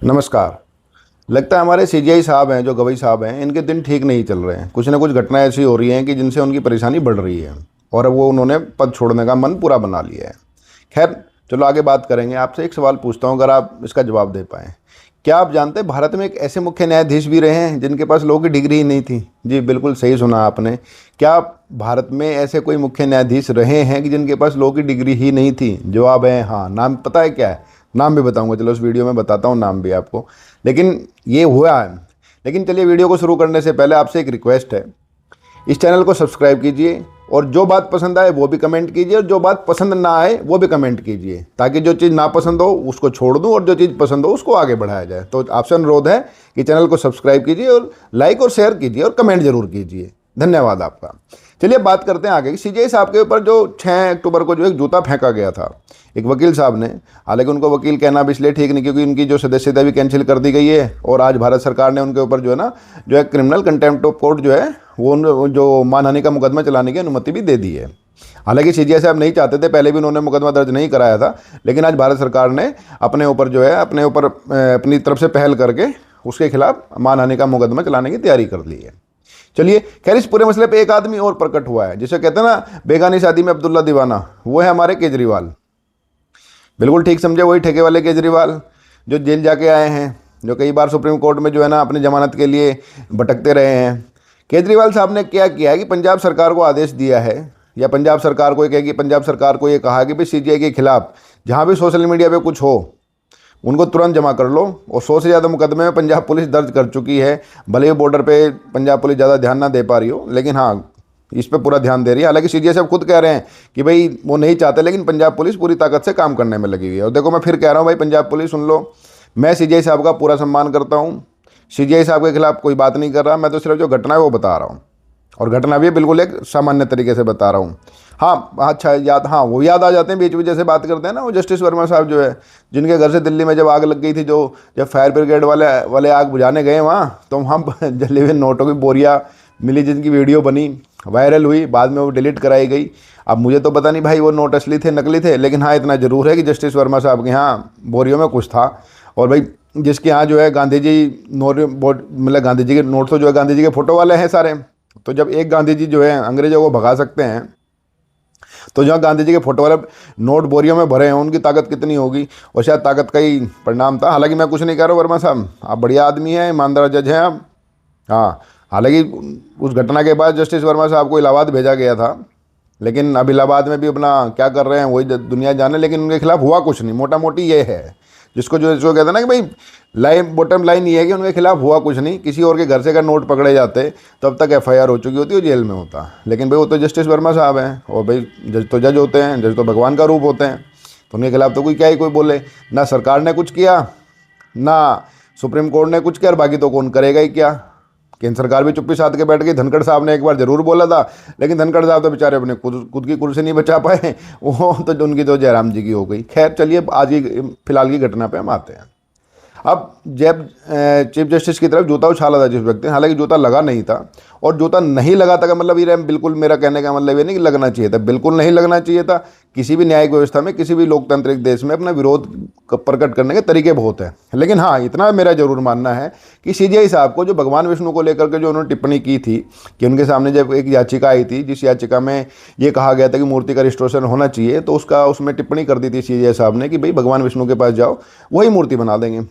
नमस्कार। लगता है हमारे सीजीआई साहब हैं, जो गवई साहब हैं, इनके दिन ठीक नहीं चल रहे हैं। कुछ ना कुछ घटनाएं ऐसी हो रही हैं कि जिनसे उनकी परेशानी बढ़ रही है और अब वो उन्होंने पद छोड़ने का मन पूरा बना लिया है। खैर, चलो आगे बात करेंगे। आपसे एक सवाल पूछता हूँ, अगर आप इसका जवाब दे पाएँ। क्या आप जानते हैं भारत में एक ऐसे मुख्य न्यायाधीश भी रहे हैं जिनके पास लॉ की डिग्री ही नहीं थी? जी बिल्कुल सही सुना आपने। क्या भारत में ऐसे कोई मुख्य न्यायाधीश रहे हैं कि जिनके पास लॉ की डिग्री ही नहीं थी? जवाब है हाँ। नाम पता है क्या है? नाम भी बताऊंगा, चलो इस वीडियो में बताता हूँ नाम भी आपको। लेकिन ये हुआ है। लेकिन चलिए, वीडियो को शुरू करने से पहले आपसे एक रिक्वेस्ट है, इस चैनल को सब्सक्राइब कीजिए और जो बात पसंद आए वो भी कमेंट कीजिए और जो बात पसंद ना आए वो भी कमेंट कीजिए, ताकि जो चीज़ ना पसंद हो उसको छोड़ दूं और जो चीज़ पसंद हो उसको आगे बढ़ाया जाए। तो आपसे अनुरोध है कि चैनल को सब्सक्राइब कीजिए और लाइक और शेयर कीजिए और कमेंट जरूर कीजिए। धन्यवाद आपका। चलिए बात करते हैं आगे। सीजीआई साहब के ऊपर जो 6 अक्टूबर को जो एक जूता फेंका गया था एक वकील साहब ने, हालांकि उनको वकील कहना भी इसलिए ठीक नहीं क्योंकि उनकी जो सदस्यता भी कैंसिल कर दी गई है और आज भारत सरकार ने उनके ऊपर जो है ना, जो है क्रिमिनल कंटेम्प्ट ऑफ कोर्ट जो है वो जो मानहानि का मुकदमा चलाने की अनुमति भी दे दी है। हालांकि सीजीआई साहब नहीं चाहते थे, पहले भी उन्होंने मुकदमा दर्ज नहीं कराया था, लेकिन आज भारत सरकार ने अपने ऊपर जो है अपनी तरफ से पहल करके उसके खिलाफ मानहानि का मुकदमा चलाने की तैयारी कर ली है। चलिए, खैर इस पूरे मसले पे एक आदमी और प्रकट हुआ है, जिसे कहते हैं ना बेगानी शादी में अब्दुल्ला दीवाना। वो है हमारे केजरीवाल। बिल्कुल ठीक समझे, वही ठेके वाले केजरीवाल जो जेल जाके आए हैं, जो कई बार सुप्रीम कोर्ट में जो है ना अपनी जमानत के लिए भटकते रहे हैं। केजरीवाल साहब ने क्या किया है कि पंजाब सरकार को आदेश दिया है, या पंजाब सरकार को पंजाब सरकार को ये कहा कि भाई सीजीआई के खिलाफ जहाँ भी सोशल मीडिया पे कुछ हो उनको तुरंत जमा कर लो। और 100 से ज़्यादा मुकदमे में पंजाब पुलिस दर्ज कर चुकी है। भले ही बॉर्डर पे पंजाब पुलिस ज़्यादा ध्यान ना दे पा रही हो, लेकिन हाँ इस पे पूरा ध्यान दे रही है। हालांकि सीजीआई साहब खुद कह रहे हैं कि भाई वो नहीं चाहते, लेकिन पंजाब पुलिस पूरी ताकत से काम करने में लगी हुई है। और देखो, मैं फिर कह रहा हूँ भाई, पंजाब पुलिस सुन लो, मैं सीजीआई साहब का पूरा सम्मान करता हूँ। सीजीआई साहब के खिलाफ कोई बात नहीं कर रहा, मैं तो सिर्फ जो घटना है वो बता रहा हूँ, और घटना भी बिल्कुल एक सामान्य तरीके से बता रहा हूँ। हाँ अच्छा याद, हाँ वो याद आ जाते हैं बीच बीच जैसे बात करते हैं ना, वो जस्टिस वर्मा साहब जो है, जिनके घर से दिल्ली में जब आग लग गई थी, जब फायर ब्रिगेड वाले आग बुझाने गए वहाँ, तो वहाँ जले हुए नोटों की बोरियाँ मिली, जिनकी वीडियो बनी, वायरल हुई, बाद में वो डिलीट कराई गई। अब मुझे तो पता नहीं भाई वो नोट असली थे नकली थे, लेकिन हाँ इतना ज़रूर है कि जस्टिस वर्मा साहब के यहाँ बोरियों में कुछ था। और भाई जिसके यहाँ जो है गांधी जी मतलब गांधी जी के नोट तो जो है गांधी जी के फ़ोटो वाले हैं सारे। तो जब एक गांधी जी जो है अंग्रेजों को भगा सकते हैं, तो जहाँ गांधी जी के फोटो वाले नोट बोरियों में भरे हैं, उनकी ताकत कितनी होगी। और शायद ताकत का ही परिणाम था। हालांकि मैं कुछ नहीं कह रहा हूँ वर्मा साहब, आप बढ़िया आदमी हैं, ईमानदार जज हैं आप। हाँ, हालांकि उस घटना के बाद जस्टिस वर्मा साहब को इलाहाबाद भेजा गया था, लेकिन अब इलाहाबाद में भी अपना क्या कर रहे हैं वही दुनिया जाने। लेकिन उनके खिलाफ हुआ कुछ नहीं, मोटा मोटी ये है जिसको कहते हैं ना कि भाई बॉटम लाइन ये है कि उनके खिलाफ हुआ कुछ नहीं। किसी और के घर से अगर नोट पकड़े जाते तो अब तक एफआईआर हो चुकी होती, वो जेल में होता। लेकिन भाई वो तो जस्टिस वर्मा साहब हैं, और भाई जज तो जज होते हैं, जज तो भगवान का रूप होते हैं, तो उनके खिलाफ तो कोई बोले। ना सरकार ने कुछ किया, ना सुप्रीम कोर्ट ने कुछ किया, और बाकी तो कौन करेगा ही क्या। केंद्र सरकार भी चुप्पी साध के बैठ गई। धनखड़ साहब ने एक बार जरूर बोला था, लेकिन धनखड़ साहब तो बेचारे अपने खुद की कुर्सी नहीं बचा पाए, वो तो उनकी तो जयराम जी की हो गई। खैर चलिए, आज की फिलहाल की घटना पे हम आते हैं। अब जब चीफ जस्टिस की तरफ जूता उछाला था जिस व्यक्ति ने, हालांकि जूता लगा नहीं था, और जूता नहीं लगा था का मतलब ये बिल्कुल, मेरा कहने का मतलब ये नहीं कि लगना चाहिए था, बिल्कुल नहीं लगना चाहिए था। किसी भी न्यायिक व्यवस्था में, किसी भी लोकतांत्रिक देश में अपना विरोध प्रकट करने के तरीके बहुत हैं। लेकिन हाँ, इतना मेरा जरूर मानना है कि सीजीआई साहब को जो भगवान विष्णु को लेकर के जो उन्होंने टिप्पणी की थी, कि उनके सामने जब एक याचिका आई थी, जिस याचिका में ये कहा गया था कि मूर्ति का रिस्टोरेशन होना चाहिए, तो उसमें टिप्पणी कर दी थी सीजीआई साहब ने कि भाई भगवान विष्णु के पास जाओ, वही मूर्ति बना देंगे।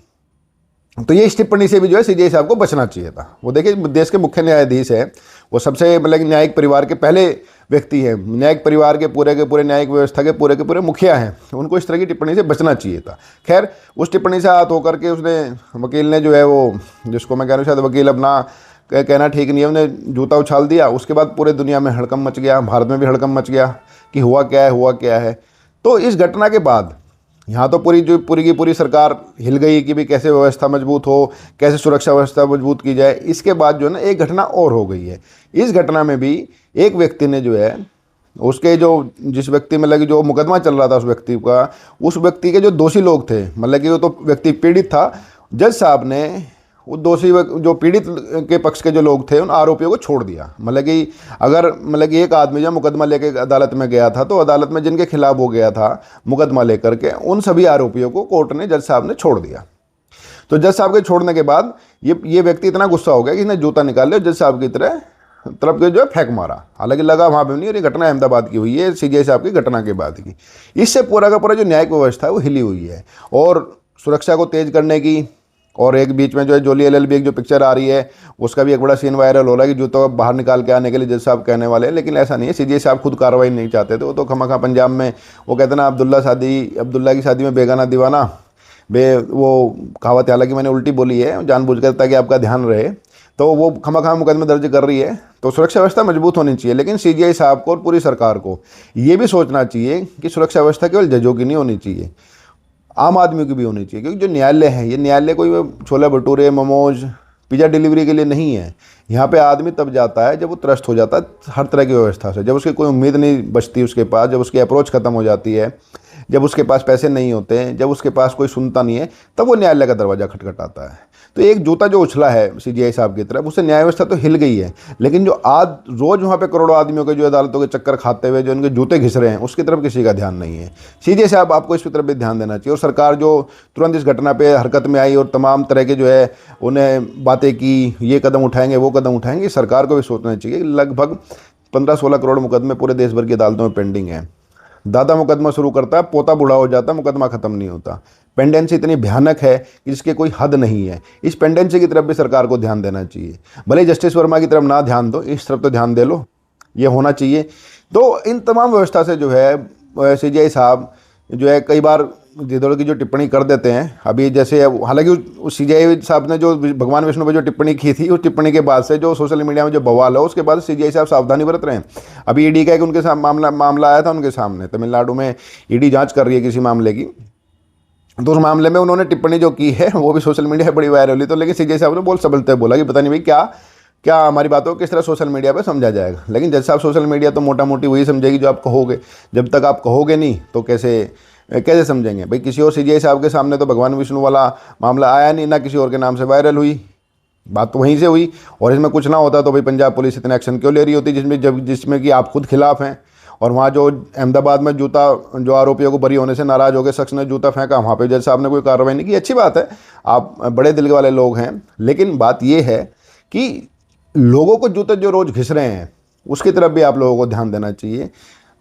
तो ये इस टिप्पणी से भी जो है सीजीआई साहब को बचना चाहिए था। वो देखिए, देश के मुख्य न्यायाधीश है, वो सबसे मतलब न्यायिक परिवार के पहले व्यक्ति हैं, न्यायिक परिवार के पूरे न्यायिक व्यवस्था के पूरे मुखिया हैं, उनको इस तरह की टिप्पणी से बचना चाहिए था। खैर, उस टिप्पणी से हाथ होकर के उसने, वकील ने जो है वो, जिसको मैं कह रहा हूँ शायद वकील अपना कहना ठीक नहीं है, उन्हें जूता उछाल दिया। उसके बाद पूरे दुनिया में हड़कंप मच गया, भारत में भी हड़कंप मच गया कि हुआ क्या है। तो इस घटना के बाद यहाँ तो पूरी की पूरी सरकार हिल गई कि भाई कैसे व्यवस्था मजबूत हो, कैसे सुरक्षा व्यवस्था मजबूत की जाए। इसके बाद जो है ना, एक घटना और हो गई है। इस घटना में भी एक व्यक्ति ने जो है, उसके जिस व्यक्ति मतलब जो मुकदमा चल रहा था उस व्यक्ति के जो दोषी लोग थे, मतलब कि वो तो व्यक्ति पीड़ित था, जज साहब ने वो दोषी जो पीड़ित के पक्ष के जो लोग थे उन आरोपियों को छोड़ दिया। मतलब कि एक आदमी जब मुकदमा लेके अदालत में गया था, तो अदालत में जिनके खिलाफ वो गया था मुकदमा लेकर के, उन सभी आरोपियों को कोर्ट ने, जज साहब ने छोड़ दिया। तो जज साहब के छोड़ने के बाद ये व्यक्ति इतना गुस्सा हो गया कि इसने जूता निकाल लिया, जज साहब की तरफ के जो है फेंक मारा। हालांकि लगा वहाँ पे नहीं, और ये घटना अहमदाबाद की हुई है, सीजीआई साहब की घटना के बाद की। इससे पूरा का पूरा जो न्यायिक व्यवस्था है वो हिली हुई है। और सुरक्षा को तेज करने की, और एक बीच में जो है जोली LLB एक जो पिक्चर आ रही है उसका भी एक बड़ा सीन वायरल हो रहा है कि जूतों को बाहर निकाल के आने के लिए जज साहब कहने वाले हैं, लेकिन ऐसा नहीं है। सीजीआई साहब खुद कार्रवाई नहीं चाहते थे, वो तो खमाखा पंजाब में वो कहते ना अब्दुल्ला की शादी में बेगाना दीवाना, वो कहावत हालांकि मैंने उल्टी बोली है जानबूझ कर ताकि आपका ध्यान रहे, तो वो खमाखा मुकदमे दर्ज कर रही है। तो सुरक्षा व्यवस्था मजबूत होनी चाहिए, लेकिन सीजीआई साहब को और पूरी सरकार को ये भी सोचना चाहिए कि सुरक्षा व्यवस्था केवल जजों की नहीं होनी चाहिए, आम आदमी की भी होनी चाहिए। क्योंकि जो न्यायालय है, ये न्यायालय कोई छोले भटूरे मोमोज पिज़्ज़ा डिलीवरी के लिए नहीं है। यहाँ पे आदमी तब जाता है जब वो त्रस्त हो जाता है हर तरह की व्यवस्था से, जब उसकी कोई उम्मीद नहीं बचती उसके पास, जब उसकी अप्रोच खत्म हो जाती है, जब उसके पास पैसे नहीं होते हैं, जब उसके पास कोई सुनता नहीं है, तब वो न्यायालय का दरवाज़ा खटखटाता है। तो एक जूता जो उछला है सीजीआई साहब की तरफ, उससे न्याय व्यवस्था तो हिल गई है, लेकिन जो आज रोज़ वहाँ पे करोड़ों आदमियों के जो अदालतों के चक्कर खाते हुए जो उनके जूते घिस रहे हैं, उसकी तरफ किसी का ध्यान नहीं है। सीजीआई साहब आपको इस तरफ भी ध्यान देना चाहिए। और सरकार जो तुरंत इस घटना पर हरकत में आई और तमाम तरह के जो है उन्हें बातें की, ये कदम उठाएंगे वो कदम उठाएंगे, सरकार को भी सोचना चाहिए कि लगभग 15-16 करोड़ मुकदमे पूरे देश भर की अदालतों में पेंडिंग हैं। दादा मुकदमा शुरू करता है, पोता बूढ़ा हो जाता है, मुकदमा खत्म नहीं होता। पेंडेंसी इतनी भयानक है कि जिसके कोई हद नहीं है। इस पेंडेंसी की तरफ भी सरकार को ध्यान देना चाहिए। भले जस्टिस वर्मा की तरफ ना ध्यान दो, इस तरफ तो ध्यान दे लो, ये होना चाहिए। तो इन तमाम व्यवस्था से जो है सीजीआई साहब जो है कई बार जिधर की जो टिप्पणी कर देते हैं। अभी जैसे हालांकि सीजीआई साहब ने जो भगवान विष्णु पर जो टिप्पणी की थी, उस टिप्पणी के बाद से जो सोशल मीडिया में जो बवाल है, उसके बाद सीजीआई साहब सावधानी बरत रहे हैं। अभी ईडी का एक उनके साथ मामला आया था उनके सामने, तमिलनाडु में ईडी जांच कर रही है किसी मामले की, तो उस मामले में उन्होंने टिप्पणी जो की है वो भी सोशल मीडिया पर बड़ी वायरल हुई। तो लेकिन सीजीआई साहब ने बोल सबलते बोला कि पता नहीं भाई क्या हमारी बातों को किस तरह सोशल मीडिया पे समझा जाएगा। लेकिन जज साहब सोशल मीडिया तो मोटा मोटी वही समझेगी जो आप कहोगे, जब तक आप कहोगे नहीं तो कैसे समझेंगे भाई। किसी और सीजीआई साहब के सामने तो भगवान विष्णु वाला मामला आया नहीं, ना किसी और के नाम से वायरल हुई, बात तो वहीं से हुई। और इसमें कुछ ना होता तो भाई पंजाब पुलिस इतना एक्शन क्यों ले रही होती, जिसमें कि आप खुद खिलाफ हैं। और वहाँ जो अहमदाबाद में जो आरोपियों को बरी होने से नाराज़ हो गए शख्स ने जूता फेंका, वहाँ पे जज साहब ने कोई कार्रवाई नहीं की। अच्छी बात है, आप बड़े दिल वाले लोग हैं, लेकिन बात ये है कि लोगों को जूते जो रोज़ घिस रहे हैं उसकी तरफ भी आप लोगों को ध्यान देना चाहिए।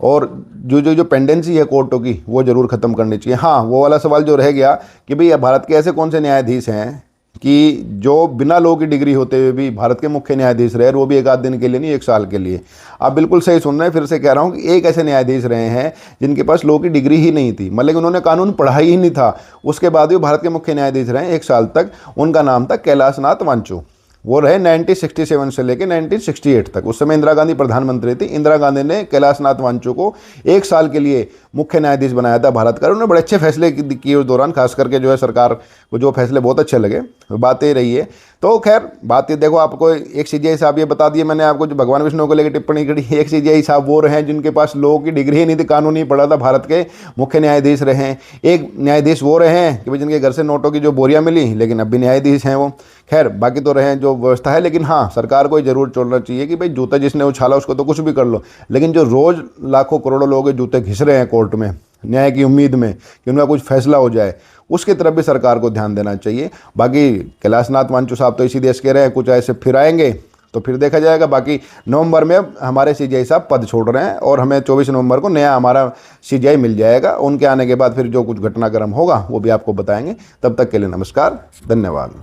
और जो पेंडेंसी है कोर्टों की वो ज़रूर ख़त्म करनी चाहिए। हाँ, वो वाला सवाल जो रह गया कि भाई भारत के ऐसे कौन से न्यायाधीश हैं कि जो बिना लॉ की डिग्री होते हुए भी भारत के मुख्य न्यायाधीश रहे, और वो भी एक आध दिन के लिए नहीं, 1 साल के लिए। आप बिल्कुल सही सुन रहे हैं, फिर से कह रहा हूँ कि एक ऐसे न्यायाधीश रहे हैं जिनके पास लॉ की डिग्री ही नहीं थी, मतलब उन्होंने कानून पढ़ा ही नहीं था, उसके बाद भी भारत के मुख्य न्यायाधीश रहे 1 साल तक। उनका नाम था कैलाशनाथ वांचू। वो रहे 1967 से लेकर 1968 तक। उस समय इंदिरा गांधी प्रधानमंत्री थी। इंदिरा गांधी ने कैलाशनाथ वांचू को 1 साल के लिए मुख्य न्यायाधीश बनाया था भारत का। उन्होंने बड़े अच्छे फैसले किए उस दौरान, खास करके जो है सरकार को जो फैसले बहुत अच्छे लगे, बात ये रही है। तो खैर बात ये देखो, आपको एक सीजीआई साहब ये बता दिए मैंने आपको, जो भगवान विष्णु को लेकर टिप्पणी करी, एक सीजीआई साहब वो रहे हैं जिनके पास लॉ की डिग्री ही नहीं थी, कानून ही पढ़ा था, भारत के मुख्य न्यायाधीश रहे हैं। एक न्यायाधीश वो रहे हैं कि भाई जिनके घर से नोटों की जो बोरियां मिली, लेकिन अब भी न्यायाधीश हैं वो। खैर बाकी तो रहे जो व्यवस्था है, लेकिन हाँ सरकार को जरूर छोड़ना चाहिए कि भाई जूता जिसने उछाला उसको तो कुछ भी कर लो, लेकिन जो रोज़ लाखों करोड़ों लोग जूते घिस रहे हैं कोर्ट में न्याय की उम्मीद में कि उनका कुछ फैसला हो जाए, उसकी तरफ भी सरकार को ध्यान देना चाहिए। बाकी कैलाशनाथ वांचू साहब तो इसी देश के रहे हैं, कुछ ऐसे फिर आएंगे तो फिर देखा जाएगा। बाकी नवंबर में हमारे सीजीआई साहब पद छोड़ रहे हैं और हमें 24 नवंबर को नया हमारा सीजीआई मिल जाएगा। उनके आने के बाद फिर जो कुछ घटनाक्रम होगा वो भी आपको बताएंगे। तब तक के लिए नमस्कार, धन्यवाद।